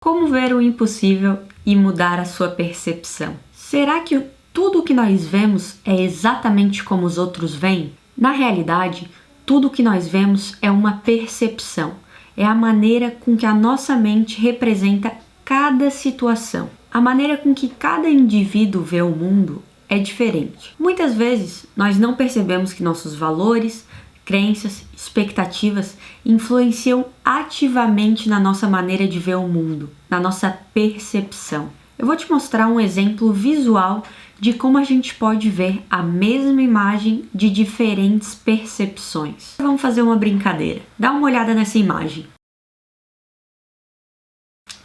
Como ver o impossível e mudar a sua percepção? Será que tudo o que nós vemos é exatamente como os outros veem? Na realidade, tudo o que nós vemos é uma percepção. É a maneira com que a nossa mente representa cada situação. A maneira com que cada indivíduo vê o mundo é diferente. Muitas vezes, nós não percebemos que nossos valores, crenças, expectativas influenciam ativamente na nossa maneira de ver o mundo, na nossa percepção. Eu vou te mostrar um exemplo visual de como a gente pode ver a mesma imagem de diferentes percepções. Vamos fazer uma brincadeira. Dá uma olhada nessa imagem.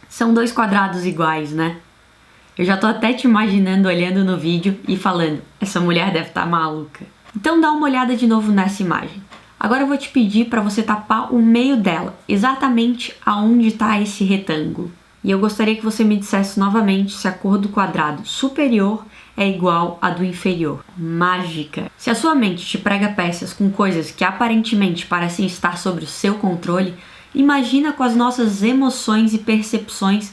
São dois quadrados iguais, né? Eu já tô até te imaginando olhando no vídeo e falando, essa mulher deve estar maluca. Então dá uma olhada de novo nessa imagem. Agora eu vou te pedir para você tapar o meio dela, exatamente aonde está esse retângulo. E eu gostaria que você me dissesse novamente se a cor do quadrado superior é igual à do inferior. Mágica! Se a sua mente te prega peças com coisas que aparentemente parecem estar sob o seu controle, imagina com as nossas emoções e percepções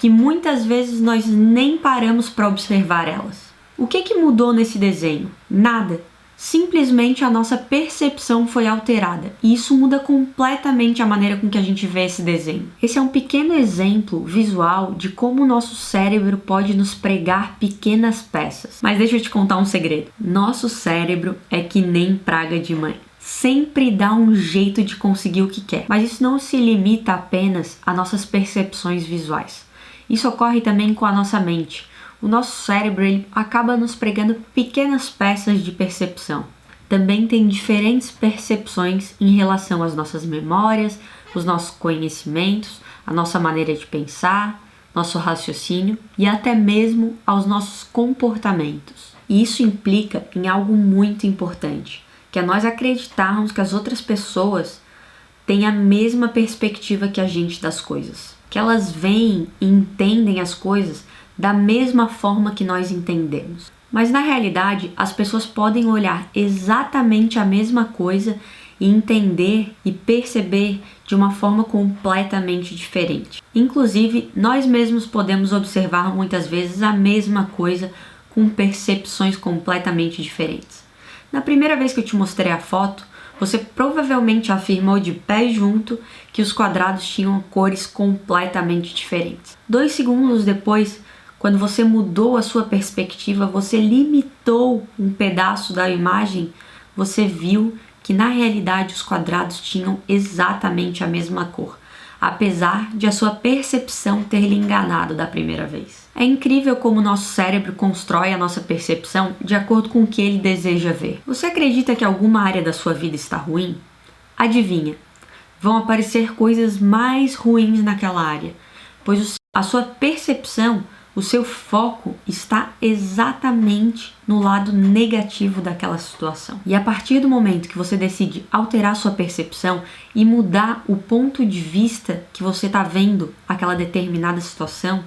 que muitas vezes nós nem paramos para observar elas. O que mudou nesse desenho? Nada. Simplesmente a nossa percepção foi alterada e isso muda completamente a maneira com que a gente vê esse desenho. Esse é um pequeno exemplo visual de como o nosso cérebro pode nos pregar pequenas peças. Mas deixa eu te contar um segredo. Nosso cérebro é que nem praga de mãe. Sempre dá um jeito de conseguir o que quer. Mas isso não se limita apenas a nossas percepções visuais. Isso ocorre também com a nossa mente. O nosso cérebro ele acaba nos pregando pequenas peças de percepção. Também tem diferentes percepções em relação às nossas memórias, os nossos conhecimentos, a nossa maneira de pensar, nosso raciocínio e até mesmo aos nossos comportamentos. E isso implica em algo muito importante, que é nós acreditarmos que as outras pessoas têm a mesma perspectiva que a gente das coisas, que elas veem e entendem as coisas da mesma forma que nós entendemos. Mas na realidade, as pessoas podem olhar exatamente a mesma coisa e entender e perceber de uma forma completamente diferente. Inclusive, nós mesmos podemos observar muitas vezes a mesma coisa com percepções completamente diferentes. Na primeira vez que eu te mostrei a foto, você provavelmente afirmou de pé junto que os quadrados tinham cores completamente diferentes. 2 segundos depois, quando você mudou a sua perspectiva, você limitou um pedaço da imagem, você viu que na realidade os quadrados tinham exatamente a mesma cor, apesar de a sua percepção ter lhe enganado da primeira vez. É incrível como o nosso cérebro constrói a nossa percepção de acordo com o que ele deseja ver. Você acredita que alguma área da sua vida está ruim? Adivinha, vão aparecer coisas mais ruins naquela área, pois a sua percepção, o seu foco está exatamente no lado negativo daquela situação. E a partir do momento que você decide alterar sua percepção e mudar o ponto de vista que você está vendo aquela determinada situação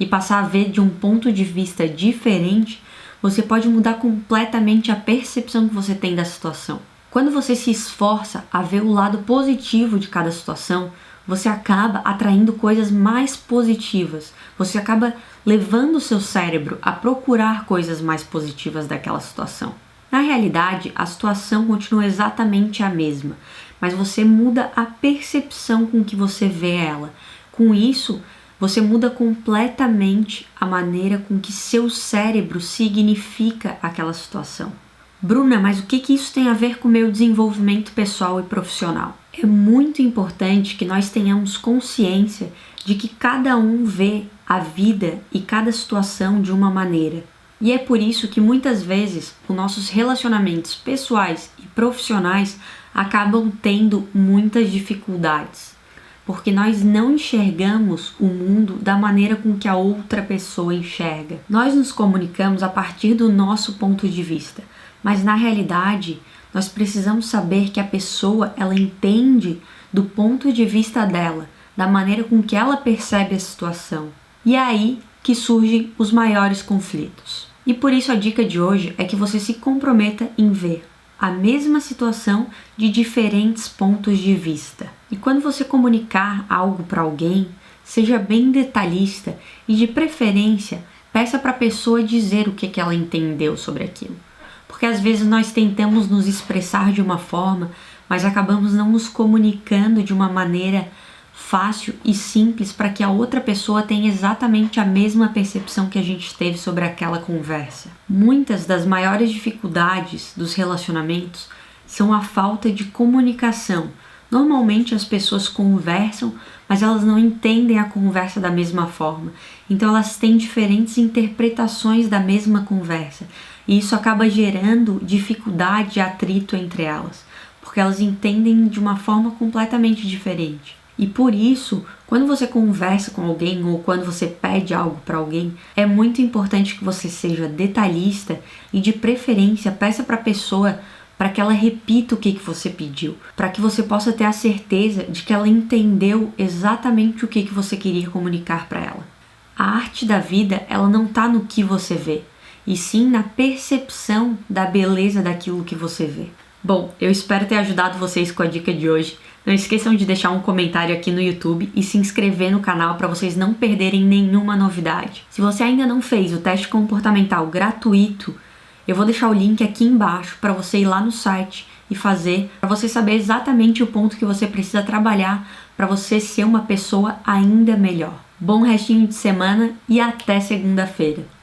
e passar a ver de um ponto de vista diferente, você pode mudar completamente a percepção que você tem da situação. Quando você se esforça a ver o lado positivo de cada situação, você acaba atraindo coisas mais positivas. Você acaba levando o seu cérebro a procurar coisas mais positivas daquela situação. Na realidade, a situação continua exatamente a mesma, mas você muda a percepção com que você vê ela. Com isso, você muda completamente a maneira com que seu cérebro significa aquela situação. Bruna, mas o que isso tem a ver com o meu desenvolvimento pessoal e profissional? É muito importante que nós tenhamos consciência de que cada um vê a vida e cada situação de uma maneira. E é por isso que muitas vezes os nossos relacionamentos pessoais e profissionais acabam tendo muitas dificuldades, porque nós não enxergamos o mundo da maneira com que a outra pessoa enxerga. Nós nos comunicamos a partir do nosso ponto de vista, mas na realidade nós precisamos saber que a pessoa ela entende do ponto de vista dela, da maneira com que ela percebe a situação. E é aí que surgem os maiores conflitos. E por isso a dica de hoje é que você se comprometa em ver a mesma situação de diferentes pontos de vista. E quando você comunicar algo para alguém, seja bem detalhista e, de preferência, peça para a pessoa dizer o que ela entendeu sobre aquilo. Porque às vezes nós tentamos nos expressar de uma forma, mas acabamos não nos comunicando de uma maneira fácil e simples para que a outra pessoa tenha exatamente a mesma percepção que a gente teve sobre aquela conversa. Muitas das maiores dificuldades dos relacionamentos são a falta de comunicação. Normalmente as pessoas conversam, mas elas não entendem a conversa da mesma forma. Então elas têm diferentes interpretações da mesma conversa. E isso acaba gerando dificuldade e atrito entre elas, porque elas entendem de uma forma completamente diferente. E por isso, quando você conversa com alguém ou quando você pede algo para alguém, é muito importante que você seja detalhista e, de preferência, peça para a pessoa para que ela repita o que você pediu, para que você possa ter a certeza de que ela entendeu exatamente o que você queria comunicar para ela. A arte da vida, ela não está no que você vê, e sim na percepção da beleza daquilo que você vê. Bom, eu espero ter ajudado vocês com a dica de hoje. Não esqueçam de deixar um comentário aqui no YouTube e se inscrever no canal para vocês não perderem nenhuma novidade. Se você ainda não fez o teste comportamental gratuito, eu vou deixar o link aqui embaixo para você ir lá no site e fazer, para você saber exatamente o ponto que você precisa trabalhar para você ser uma pessoa ainda melhor. Bom restinho de semana e até segunda-feira.